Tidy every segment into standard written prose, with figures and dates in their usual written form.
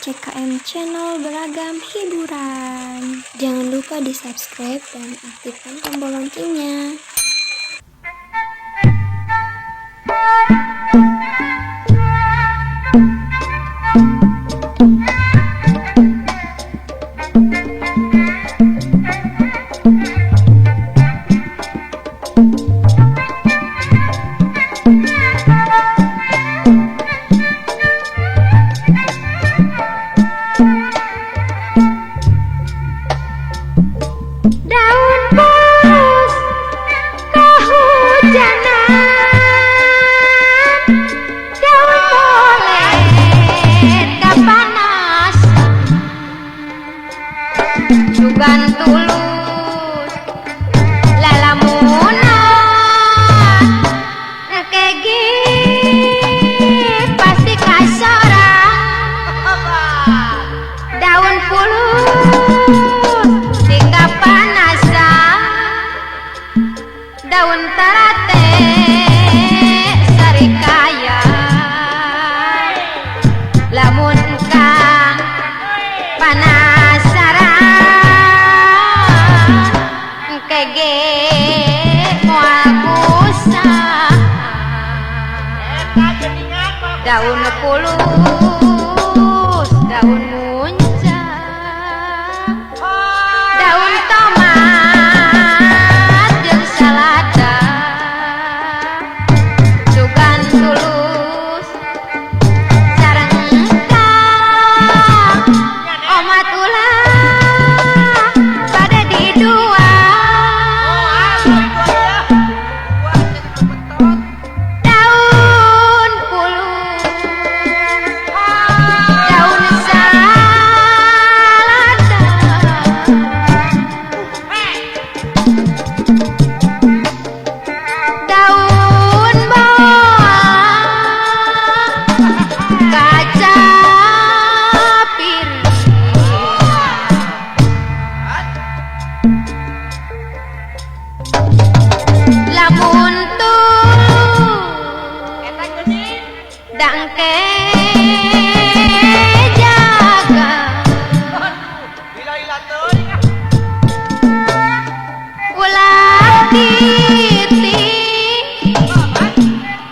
CKM Channel beragam hiburan. Jangan lupa di subscribe dan aktifkan tombol loncengnya. Sugan tulus lalamuna kegi pasti kasorang daun pulus tinggal panasan daun terate sarikaya lamun kang kege moal kusah daun pulus daun muncang daun tomat jeung salada sugan tulus sareng engkang omat ulah pada didua lamun dangke jaga ulah diting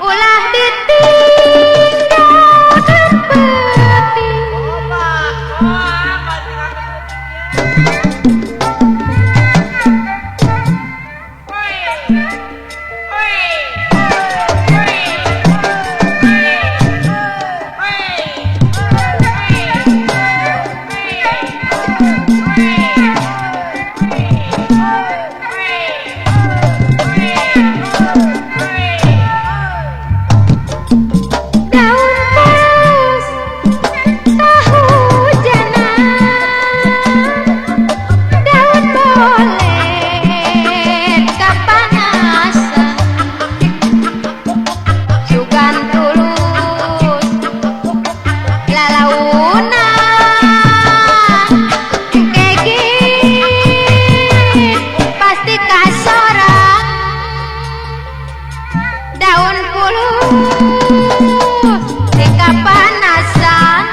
ulah ditinggalkan peti daun pulus tika panasan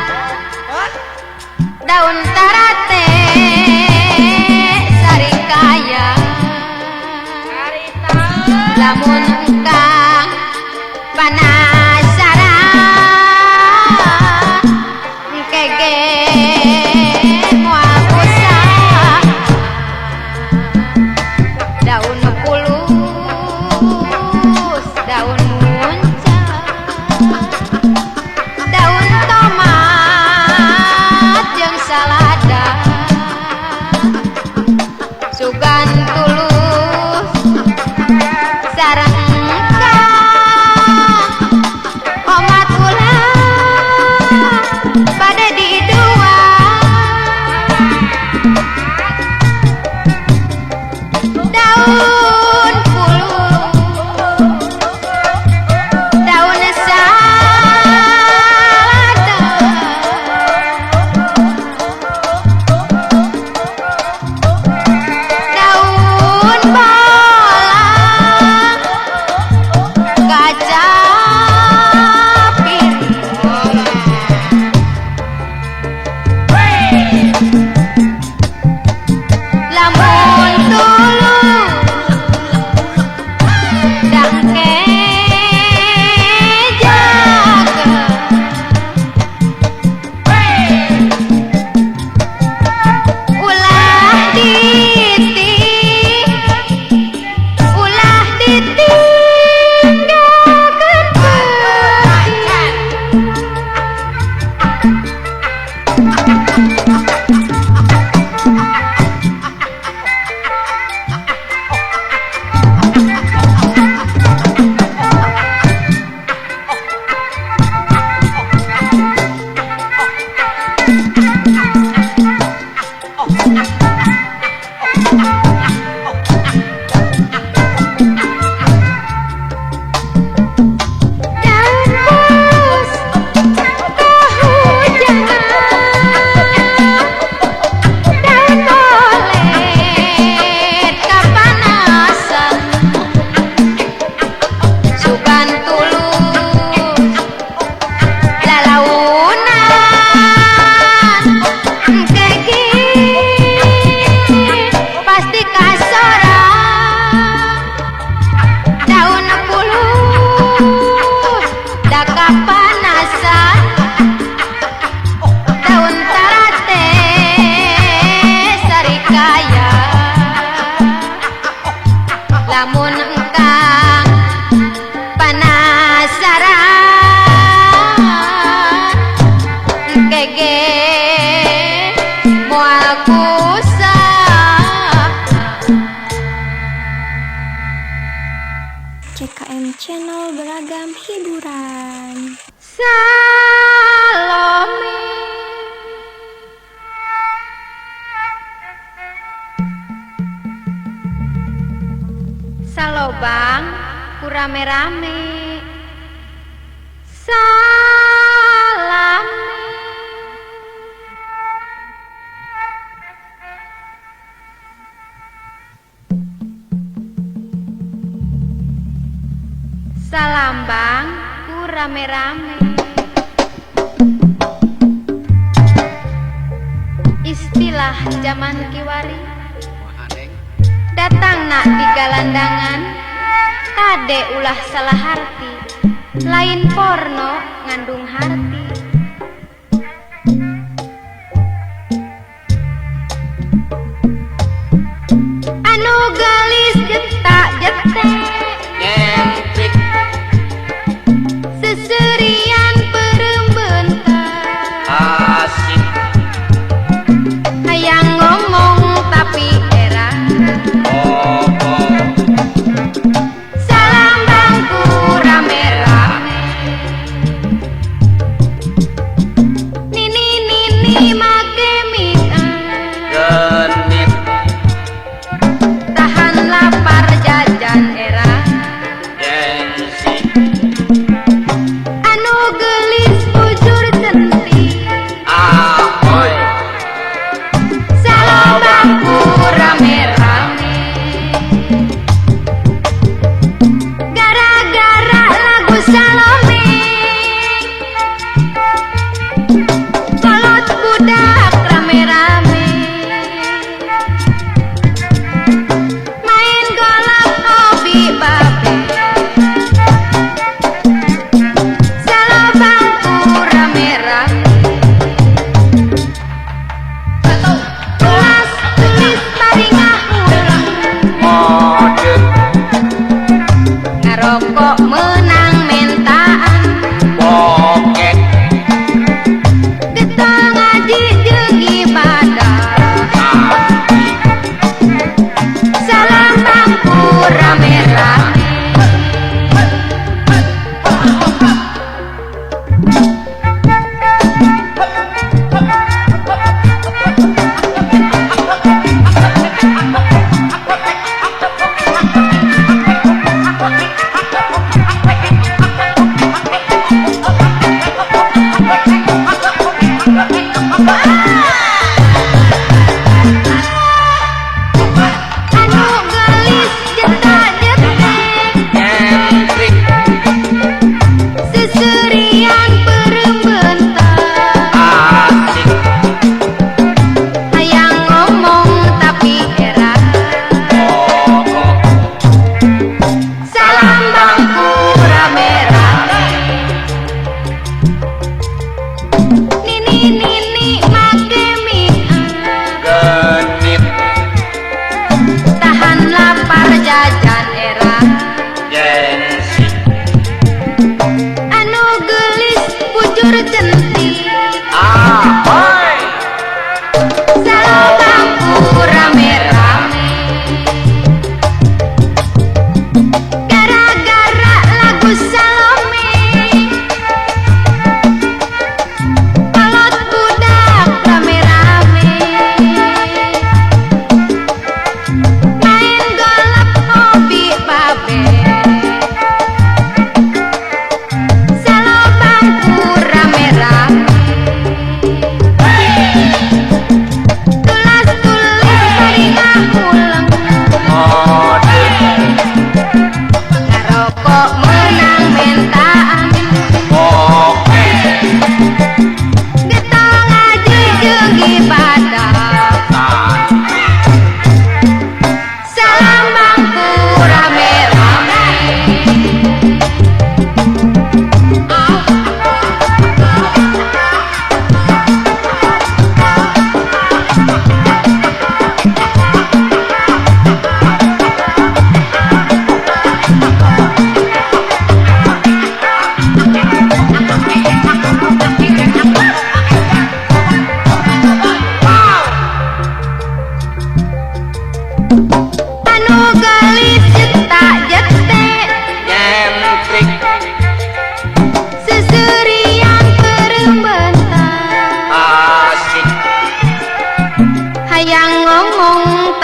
daun terate sarikaya lamun engkang panasaran kege moal kusah daun pulus daun muncang daun tomat jeung salada sugan tulus sareng engkang omat ulah pada didua moal kusah CKM Channel beragam hiburan. Salome Salobang kurame-rame Salame Salambang kurame-rame Istilah zaman kiwari datang nak di galandangan tade ulah salah harti lain porno ngandung harti anu gelis jetak jetek nyentrik seserian perembentar asik hayang ngomong tapi era salam bangku rame-rame nini nini make mie genit tahan lapar jajan era gengsi anu gelis bujur centik ahoy salam bangku rame-rame gara-gara lagu Salome kolot budak rame-rame main golok hobi babe salam bangku rame-rame kelas tulis paringah ulang mode ngarokok menang mentaan bokek getol ngaji jeung ibadah asik salam bangku rame-rame anu gelis jetak jetek nyentrik seserian perembentar asik hayang ngomong tapi era salam bangku rame-rame nini nini make mie genit tahan lapar jajan era gengsi anu gelis bujur centik ahoy salam bangku rame-rame gara-gara lagu Salome kolot budak rame-rame main golok hobi babe salam bangku rame-rame tulas-tulis paringah ulang mode ngarokok menang mentaan bokek getol ngaji jeung ibadah salam bangku rame-rame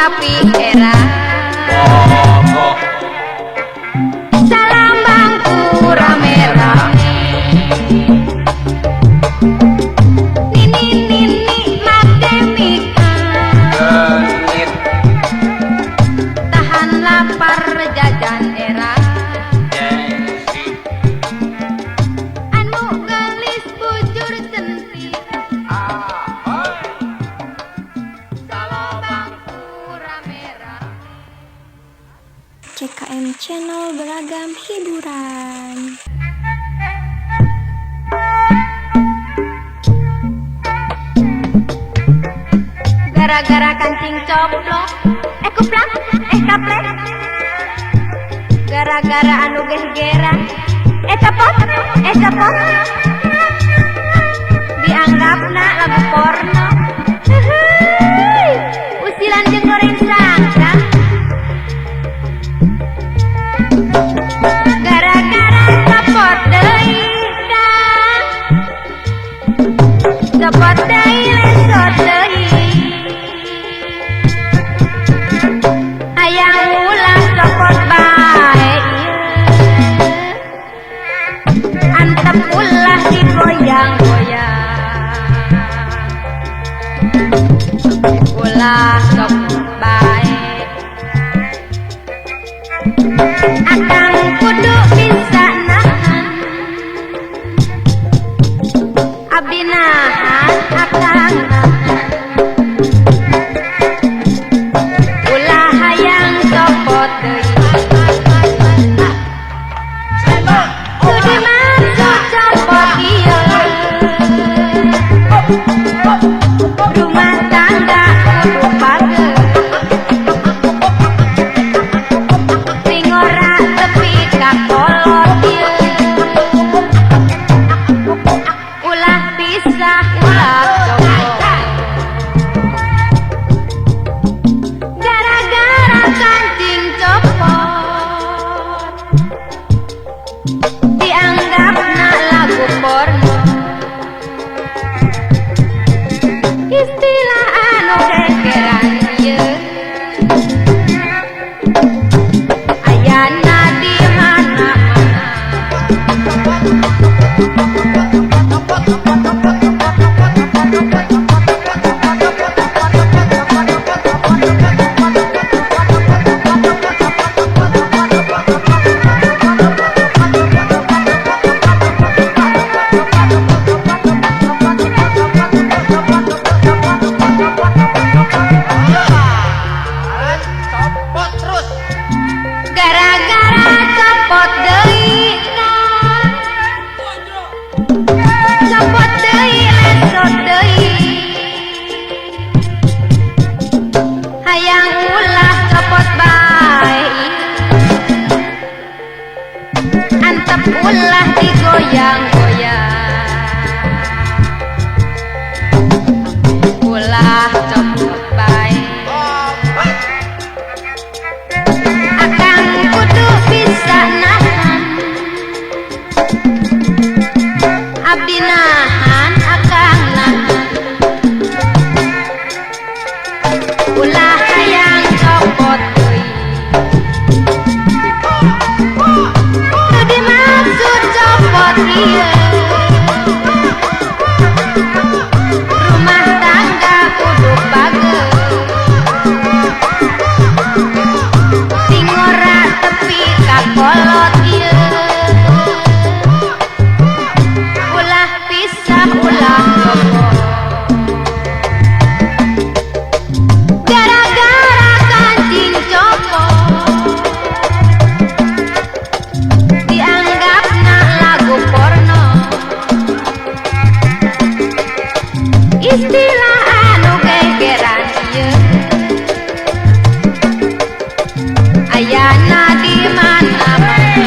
tapi era Pokok salam bangku rame-rame nini matemika genit tahan lapar jajan era gengsi anu gelis bujur centik ahoy salam bangku rame-rame CKM Channel beragam hiburan. gara-gara kancing coplok kuplak kaplek gara-gara anu gegeran capot dianggapna lagu porno Hehehe, usilan jeung goreng sangkang gara-gara copot deui copot deui lesot deui hayang ulah copot bae antep ulah digoyang-goyang ulah copot bae akang kudu bisa nahan abdi nahan akang nahan ulah hayang copot deui kudu masuk copot ieu rumah tangga kudu pageuh tingora tepi ka kolot ieu ulah pisah ulah copot gara-gara kancing copot dianggapna lagu porno istilah anu gegeran ieu ayana di mana-mana copot terus gara-gara copot deui copot deui lesot deui hayang ulah copot bae antep ulah digoyang-goyang ulah copot bae akang kudu bisa nahan abdi nahan akang nahan ulah hayang copot deui kudu dimaksud copot ieu rumah tangga kudu pageuh tingora tepi ka kolot ieu ulah pisah ulah copot gara-gara kancing copot dianggapna lagu porno istilah anu gegeran ieu ayana di mana-mana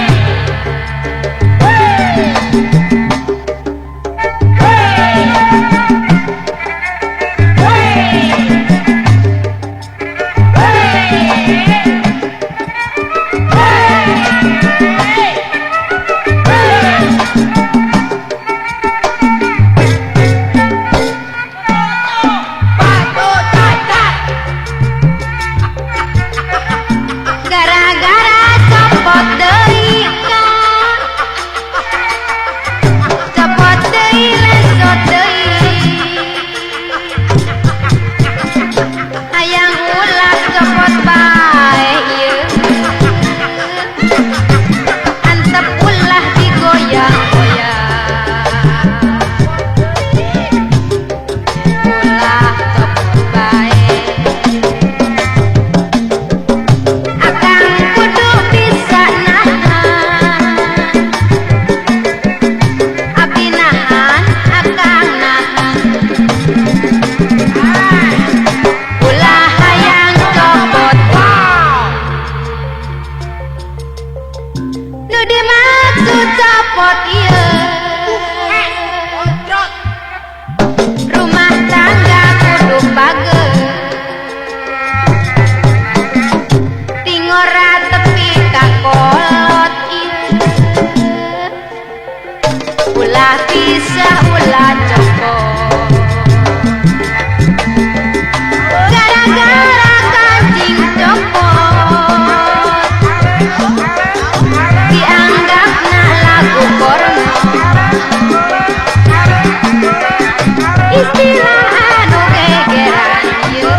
gegeran ieu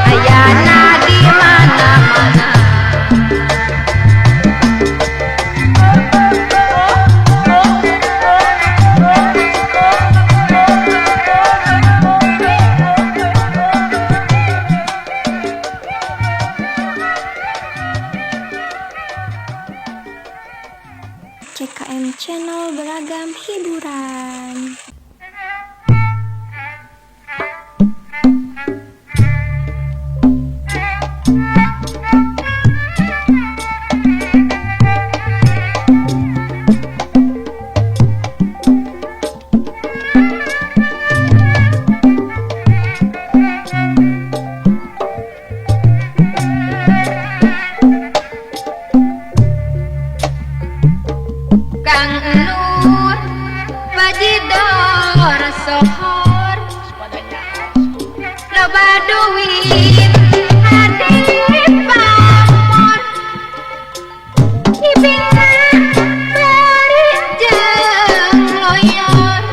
ayana di mana-mana. CKM Channel beragam hiburan. Kang Nur Wajidor Sohor loba duit hadi pamor ibingna bari jeung loyor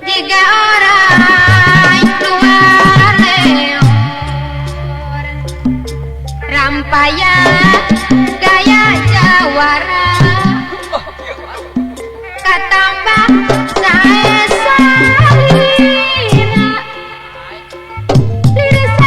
jiga orang luar leor rampaya gaya jawara katambah sae salina liris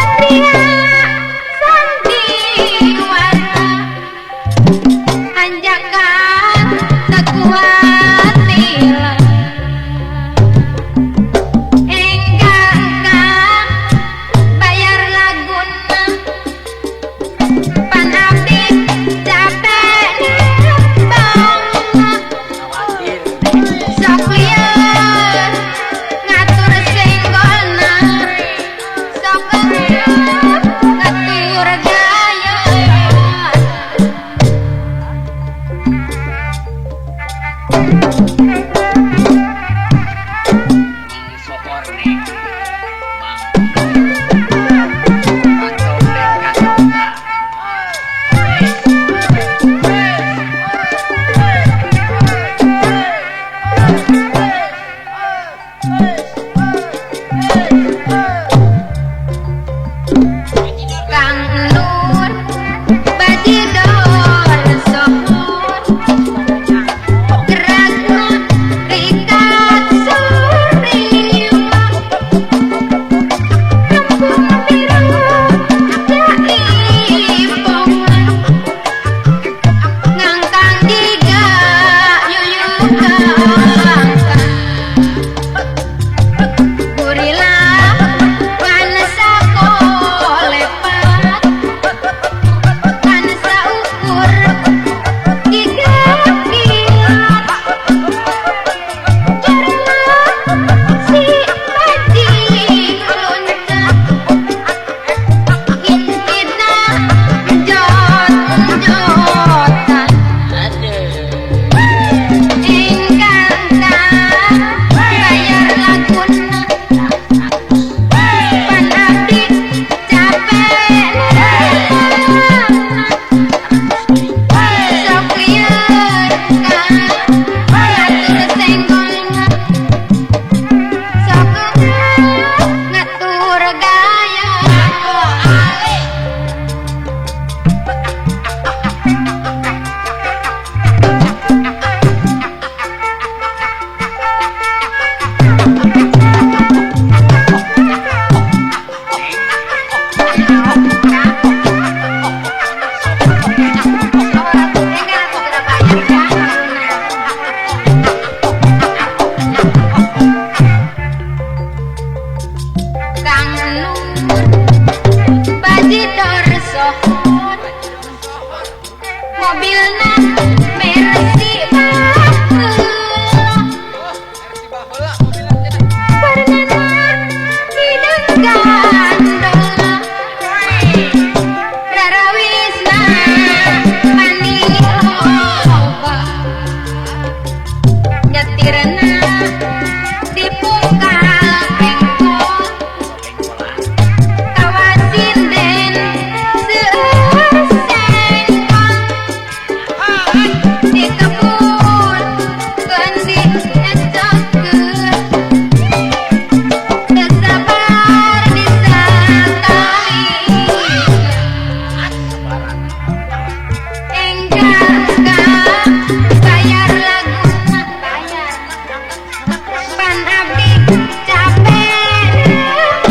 capek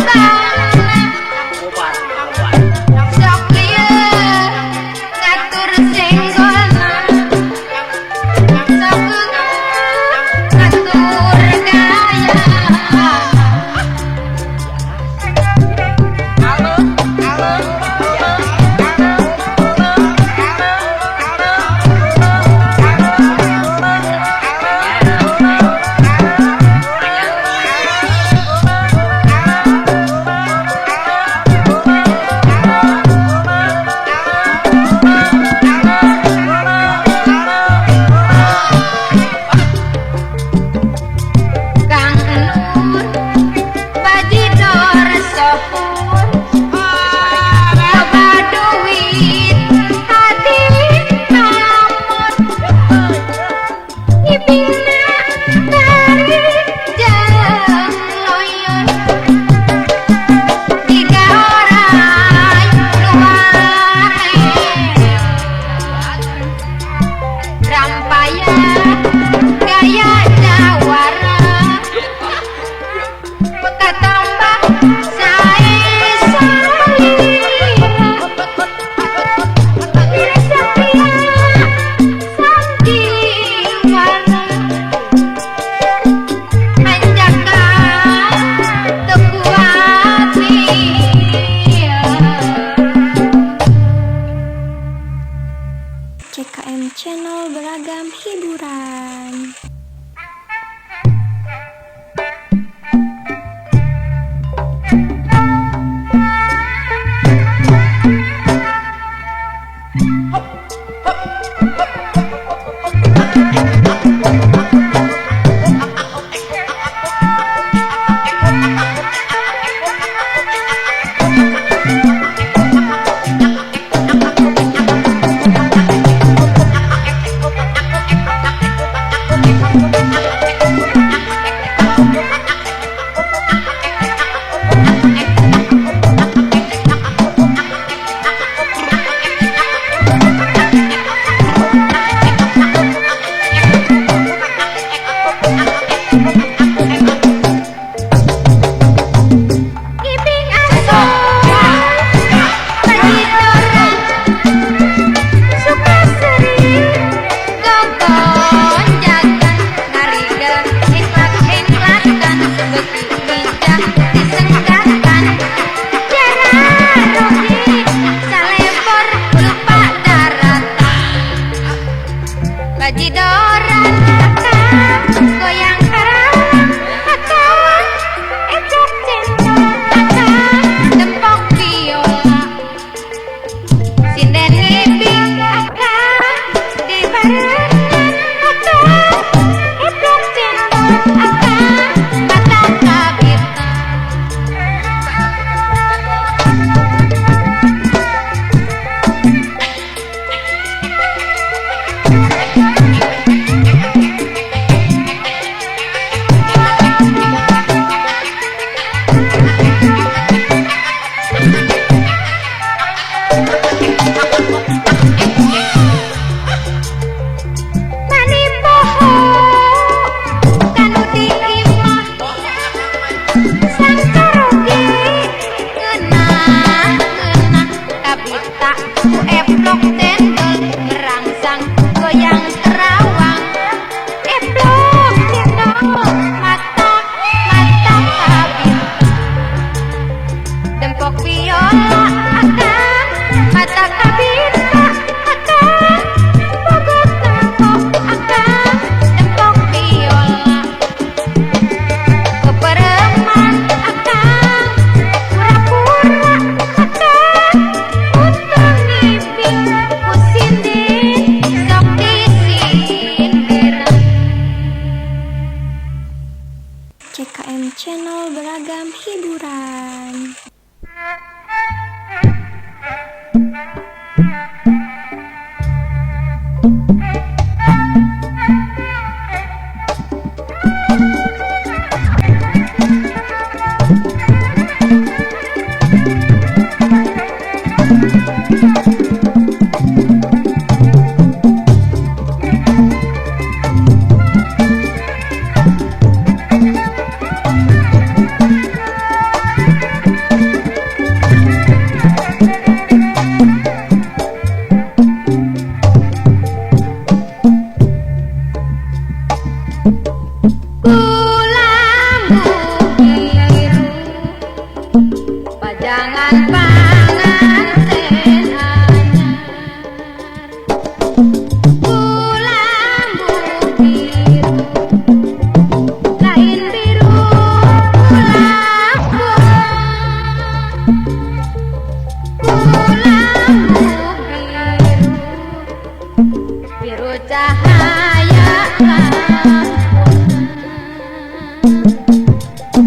banget Obat. sok lieu ngatur senggolna sok ngatur gaya Kang Nur bajidor sohur loba duit hati pamot ibina dari jeung loyon tiga orang luar rampaya gaya jawara katambah sae sandiwara anjaka tekuat CKM Channel beragam hiburan. Ibing aso bajidoran suka sering gonggon jagan ngarigan engklak-engklakan beuki bijak disenggakan jara rohi salebor lupa daratan bajidoran akang goyang karawang akang ejak cendol akang dempok biola sinden ngibing akang di barengan akang ejak cendol akang mata kabita Mani poho kanu diimah sangkaroge ngeunah kabita ku eplok cendol ngerangsang goyang terawang eplok cendol mata kabita dempok biola akang mata kabita akang bogot tengkok akang dempok biola kepereman akang pura-pura akang untung ngibing ku sindin sok disindir CKM Channel beragam hiburan.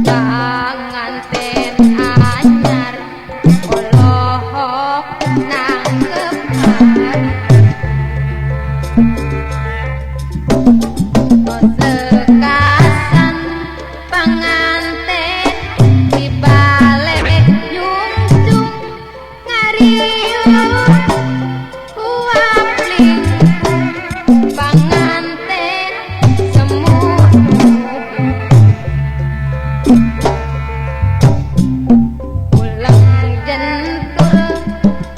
panganten anyar olohok nangkepan sekasan panganten dibalik nyungsung ngariung kuapling panganten semut ulang jentul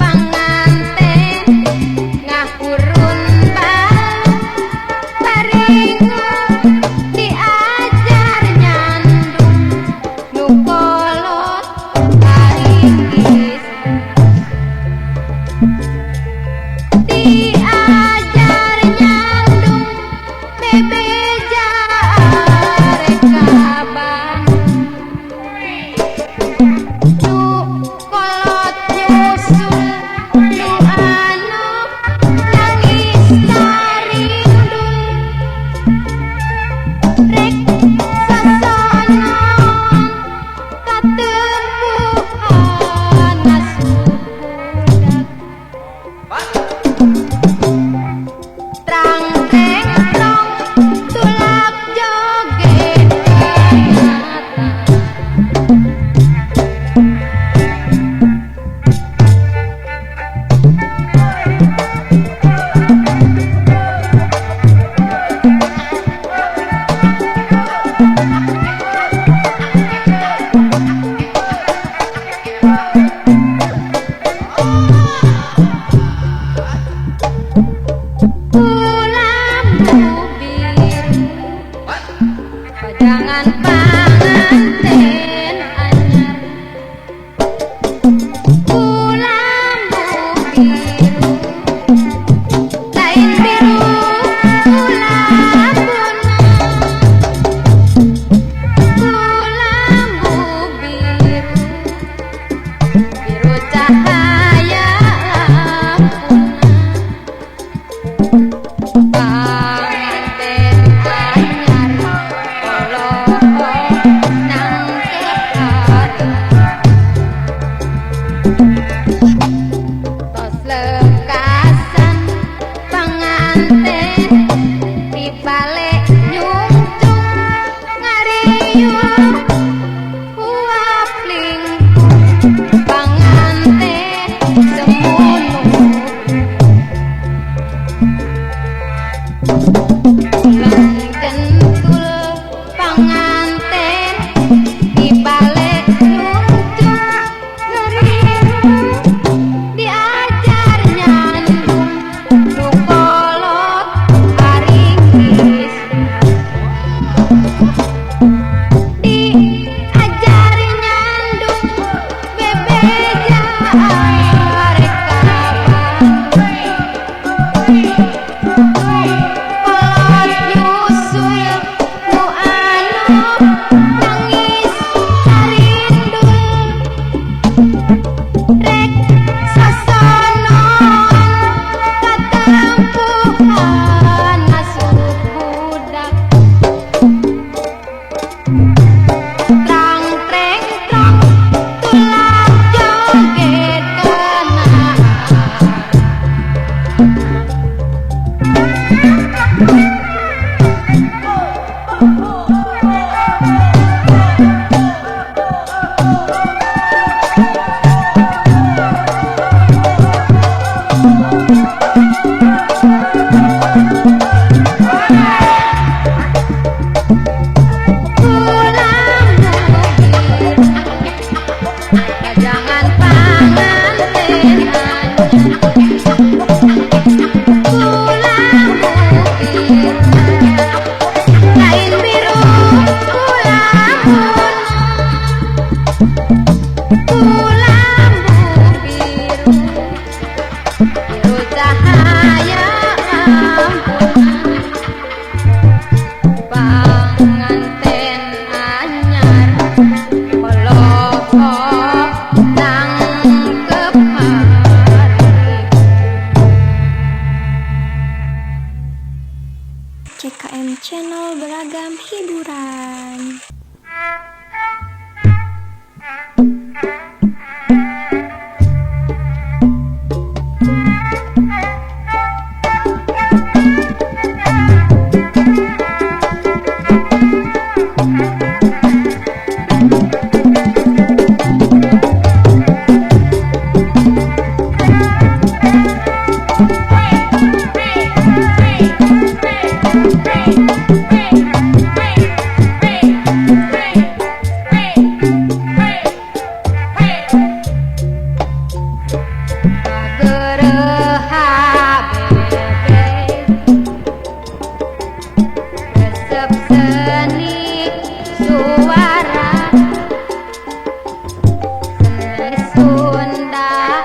panganten ngahurun baringu diajar nyandung nukolot karinggis diajar nyandung bebeja rekaban nu kolot nyusul nu anu nangis tarindung rek sasonon katempuhan nasudak Trang teng tong tulak joget kayata Ulam biru pajangan panganten anyar ulam biru lain biru ulam biru biru cahaya panganten anyar oloh nang suara seni Sunda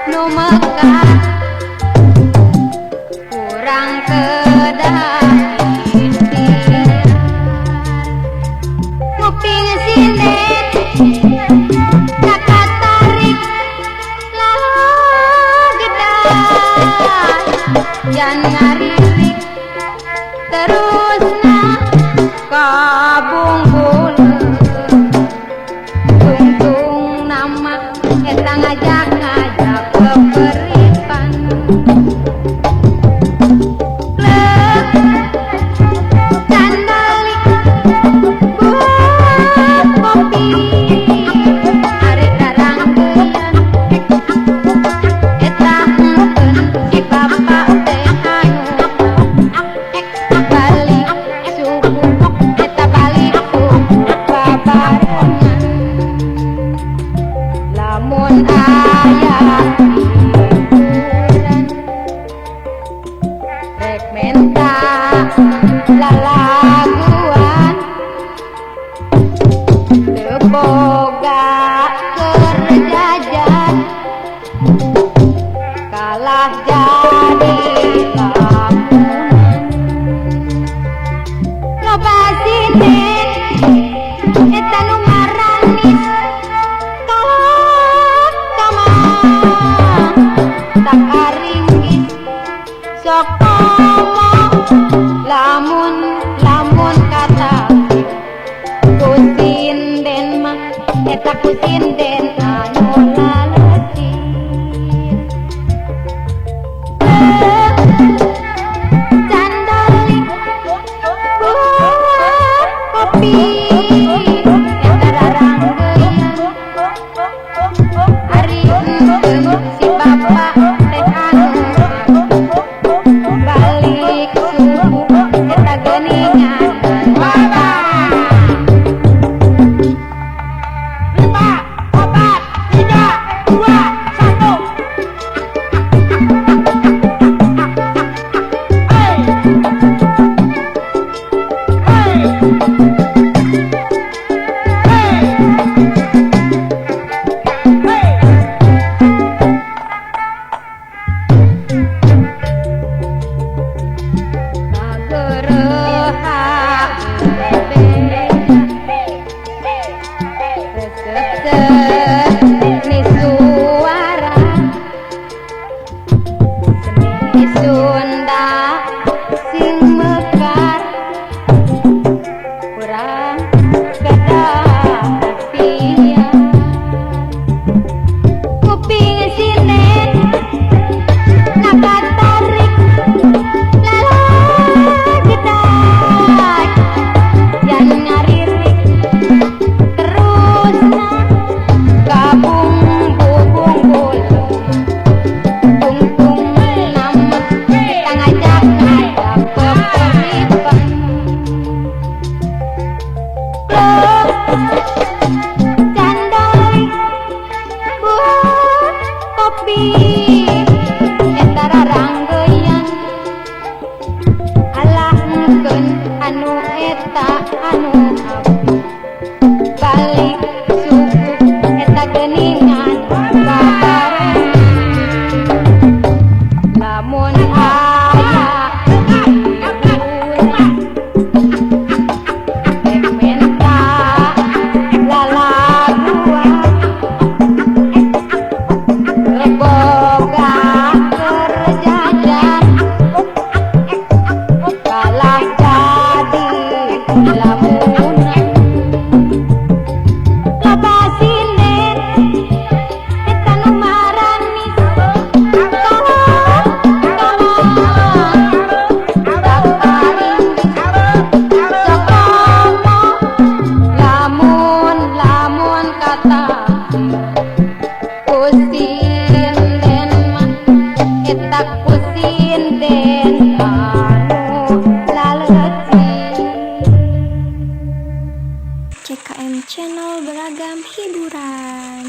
nu mekar kurang kedah istighfar nguping sinden kakak tarik lagedar jan ngaririk terusna kabungkul tungtung nama eta ngajak-ngajak keperipan leuk candali buat kopi ari darangkeun eta engkeun si bapa teh anu balik suku eta balik suku babarengan lamun aya hiburan rek menta lalaguan teu boga keur jajan kalah jadi lamunan loba sinden eta nu maranis kalah kamang tak aringgit sok komo lamun kata kusinden mah eta kusinden anu laletin candali buat kopi eta raranggeun ari engkeun si bapa teh anu balik suku eta geuningan baba 5, 4, 3, 2, 1 hey seni suara seni Sunda sing mekar kurang kedah pian kuping sinden nakat tarik lalagedak jan ngaririk terusna kabungkul tungtung nama kita ngajak-ngajak keperipan candali buat kopi eta raranggeyan alah engkeun anu eta anu abdi balik suku eta geuningan babarengan lamun aya hiburan rek menta lalaguan teu boga keur jajan kalah jadi lamunan loba sinden eta nu maranis kalah kamang tak aringgit sok komo lamun kata kusinden mah eta kusinden anu laletin CKM Channel beragam hiburan.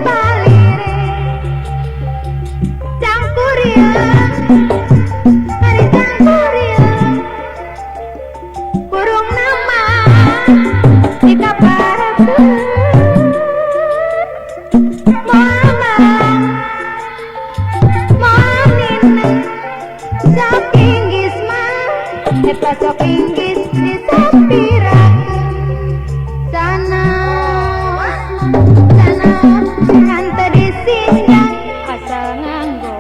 palire cangkuria hari cangkuria burung nama di kaparaku Pasok Inggris di sapiraku sana ngante disinjang asal nganggo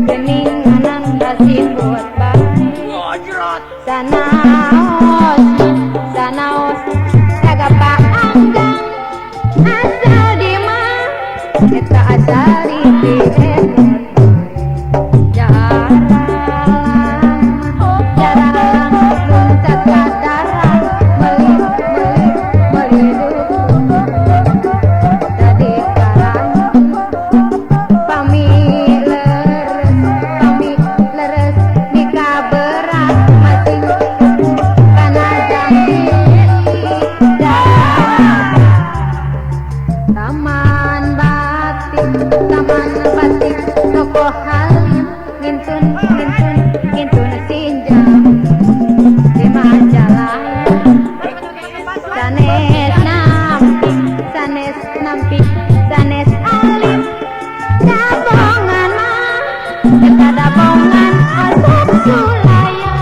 geningan rasin buat baik sanaos kagak paanggang asal di mah kita asal di Cirebon sanes alim dabongan mah eta dabongan asap sulaya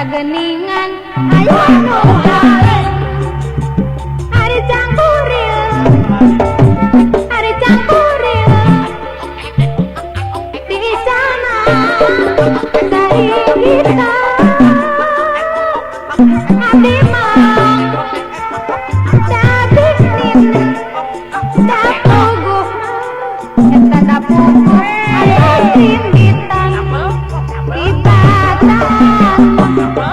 geningan ayo nunggalin hari cangkuril di sana dari kita abdi mah dabik nini dapuguh eta dapuguh ayo timbitan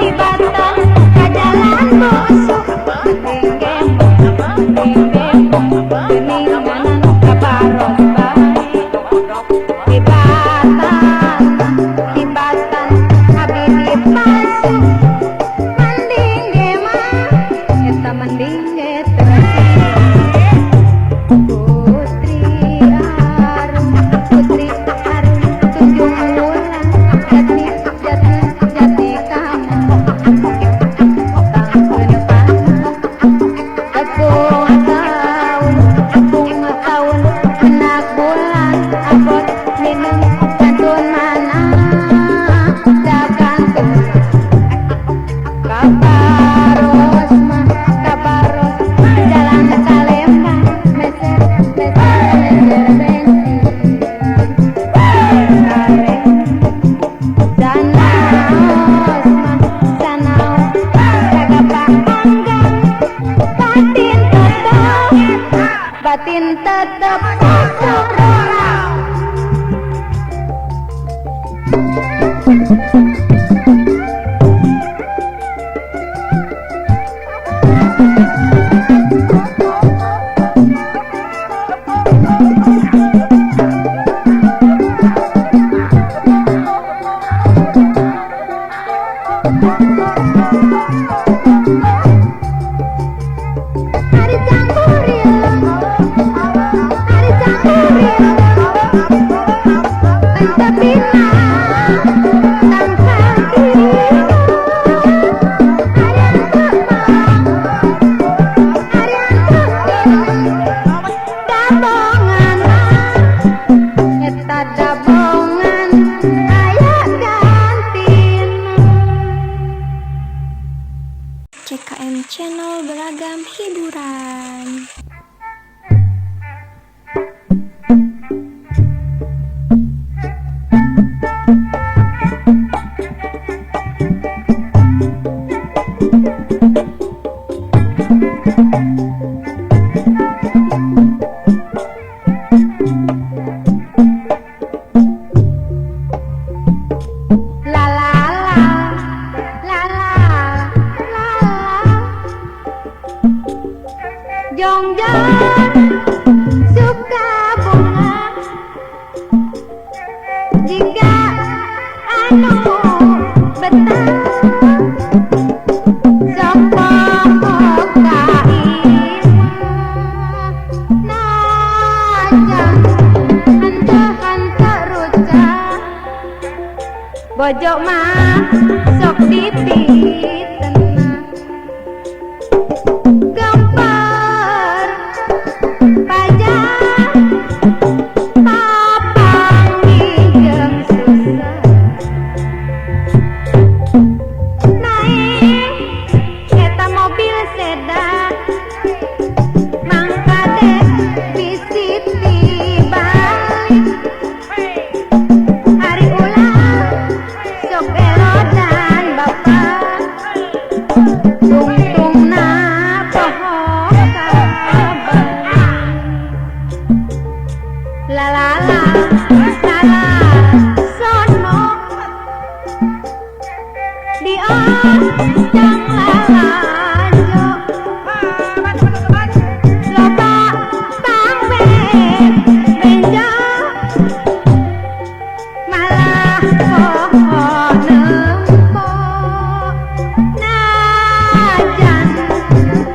Ibatan kajalan busuk geningan kabaros baik Ibatan abdi dipasuk mending ge mah eta mending ge Putri Arum tunjung wulan jati kamu tepung tahun enak bulan abot minum kantun mana dakantun kabaros jalan Kalemba meser bensin batin tetep sururang hari cangkuril entah bina pojok mah sok dititena gambar pajak papangi jeung susah naik eta mobil sedan mangka dek bisi tibalik hari ulang sok elodan bapak tungtungna poho kabalik la la la la la sono di ajang lalanjo loba tangbe benja malah poho nempo najan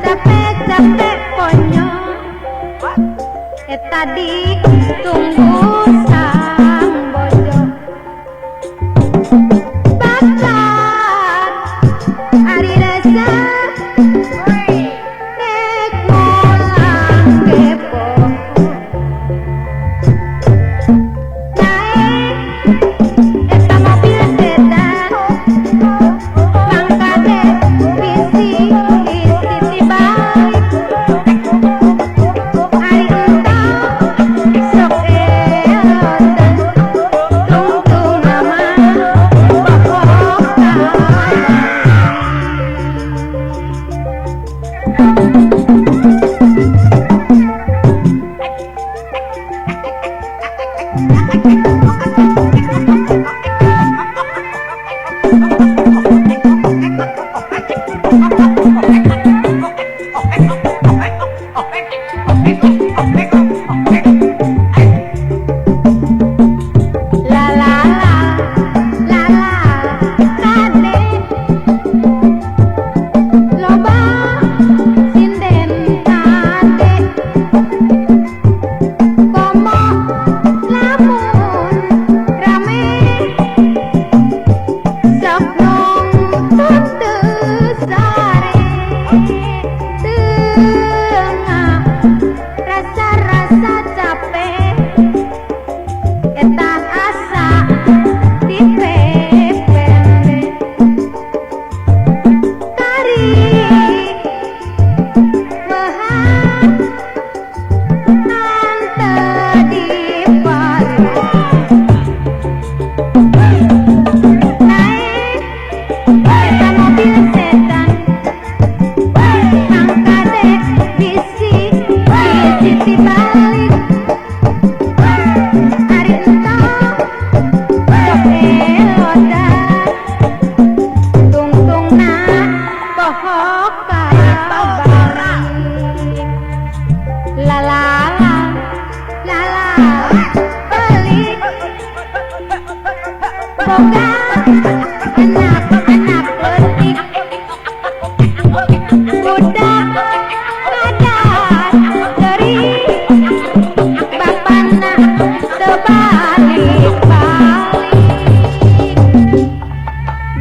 capek-capek konyol eta ditunggu sang bojo bakat ari rasa dek mulang kepo naik eta mobil sedan mangka dek bisi tibalik ari entong sok elodan tungtung nama poho kabalik la la la la la kade loba sinden kade komo lamun rame sok nongtut teu sare tengah rasa-rasa capek eta asa dipepende kari mehan tante dipalik naik eta mobil sedan mangka dek bisi tibalik hari entong sok elodan tungtungna poho kabalik la la la la la pelik boga anak-anak leutik budak padat teuing bapana teu balik-balik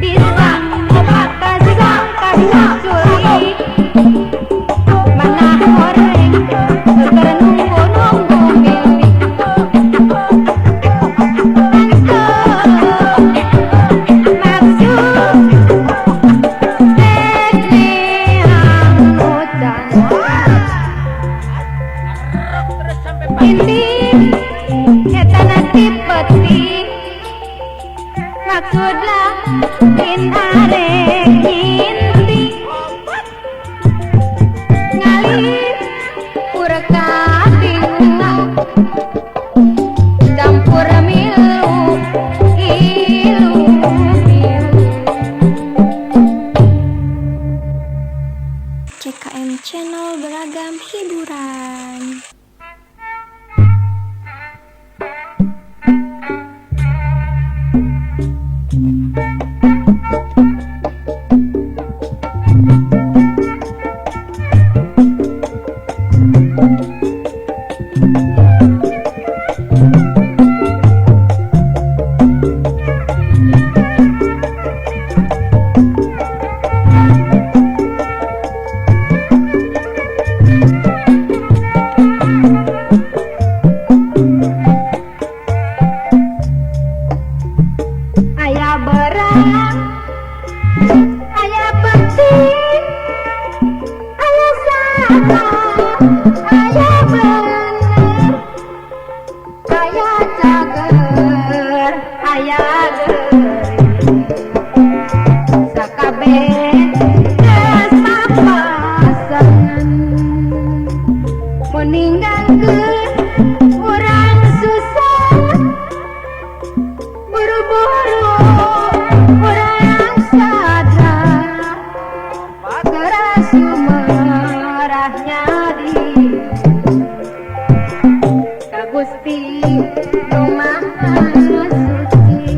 disangka sangka culik mana goreng keur nunggu-nunggu milik maksudlah in arek inti ngalih purka bingung campur milu ilu CKM Channel beragam hiburan. Gusti nu Maha Suci.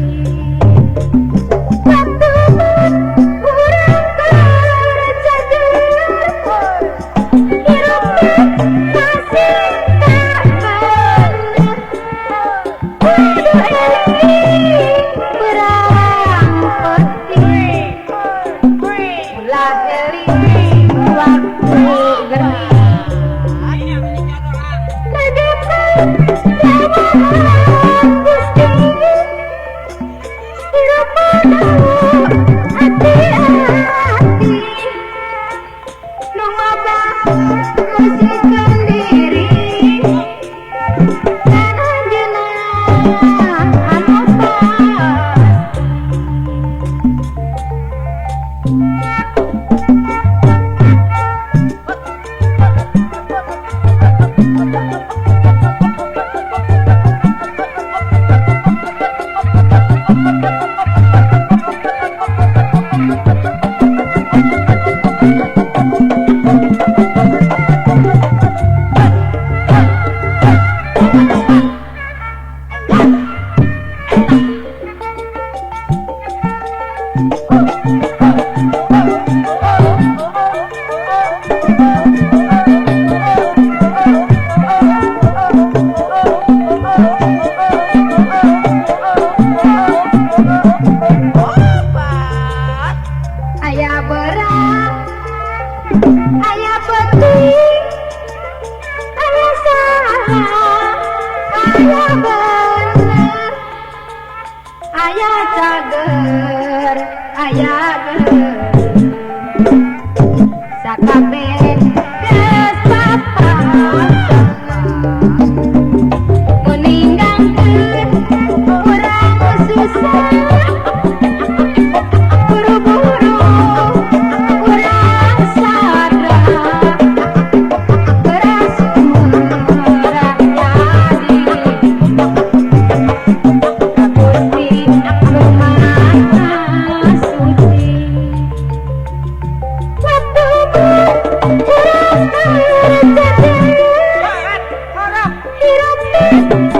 Waktu urang tercajer, hirup masih tak bener. Kudu eling berang peti, ulah eling waktu gering. Aya berat, aya penting, aya salah, aya bener, aya cager, aya ger, sakabeh geus papasan. Meninggalkeun urang susah. Hirup